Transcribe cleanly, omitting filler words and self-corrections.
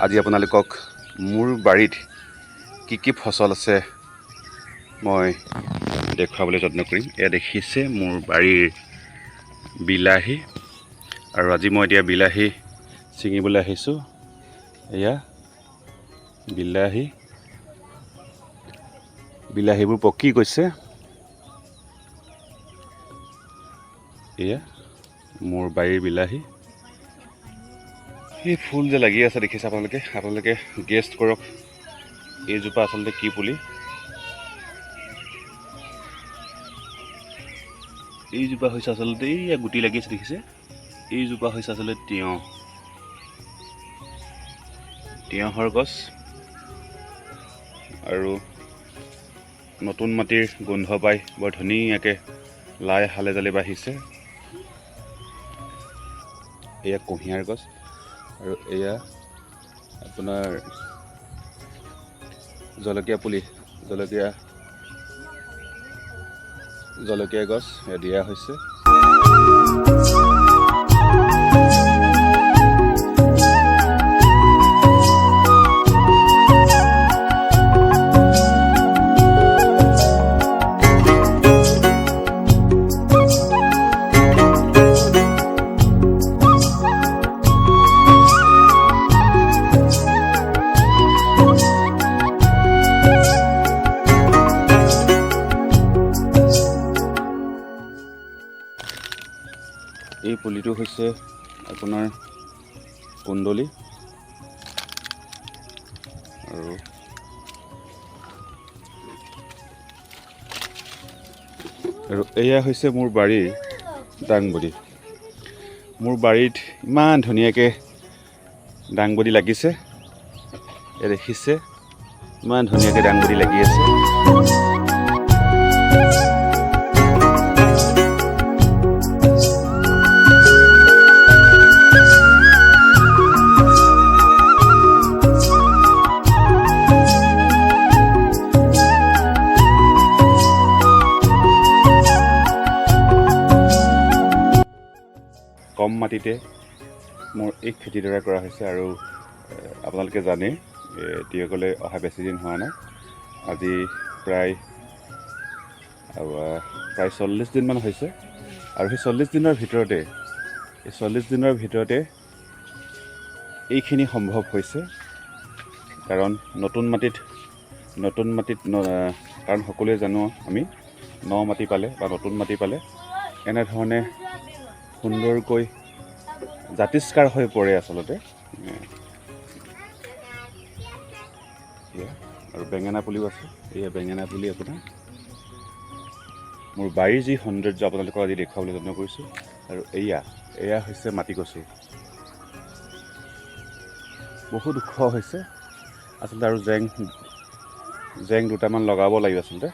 আজি আপোনালোকক মোৰ বাৰীত কি ফচল আছে মই দেখুৱাবলৈ যত্ন কৰিম। এয়া দেখিছে মোৰ বাৰীৰ বিলাহী, আৰু আজি মই এতিয়া বিলাহী ছিঙিবলৈ আহিছোঁ। এয়া বিলাহীবোৰ পকি গৈছে। এয়া মোৰ বাৰীৰ বিলাহী। এই ফুল যে লাগি আছে দেখিছে আপোনালোকে গেছ কৰক এইজোপা আচলতে কি পুলি। এইজোপা হৈছে আচলতে এইয়া গুটি লাগি আছে দেখিছে, এইজোপা হৈছে আচলতে তিয়ঁহৰ গছ। আৰু নতুন মাটিৰ গোন্ধ পাই বৰ ধুনীয়াকৈ লাই হালে জালে বাঢ়িছে। এয়া কুঁহিয়াৰ গছ, আৰু এয়া আপোনাৰ জলকীয়া পুলি, জলকীয়া গছ দিয়া হৈছে। এই পুলিটো হৈছে আপোনাৰ কুন্দলি, আৰু এয়া হৈছে মোৰ বাৰীৰ দাংবডি। মোৰ বাৰীত ইমান ধুনীয়াকৈ দাংবডি লাগিছে, এয়া দেখিছে ইমান ধুনীয়াকৈ দাংবডি লাগি আছে। কম মাটিতে মোৰ এই খেতিডৰা কৰা হৈছে, আৰু আপোনালোকে জানে টিয়কলৈ অহা বেছি দিন হোৱা নাই। আজি প্ৰায় 40 দিনমান হৈছে, আৰু সেই 40 দিনৰ ভিতৰতে এইখিনি সম্ভৱ হৈছে। কাৰণ নতুন মাটিত কাৰণ সকলোৱে জানো আমি মাটি পালে বা নতুন মাটি পালে এনেধৰণে সুন্দৰকৈ জাতিষ্কাৰ হৈ পৰে আচলতে। আৰু বেঙেনা পুলিও আছে, এয়া বেঙেনা পুলি আপোনাৰ। মোৰ বাৰীৰ যি সৌন্দৰ্য আপোনালোকক আজি দেখুৱাবলৈ যত্ন কৰিছোঁ। আৰু এয়া হৈছে মাটিকচু, বহুত ওখ হৈছে আচলতে, আৰু জেং দুটামান লগাব লাগিব আচলতে।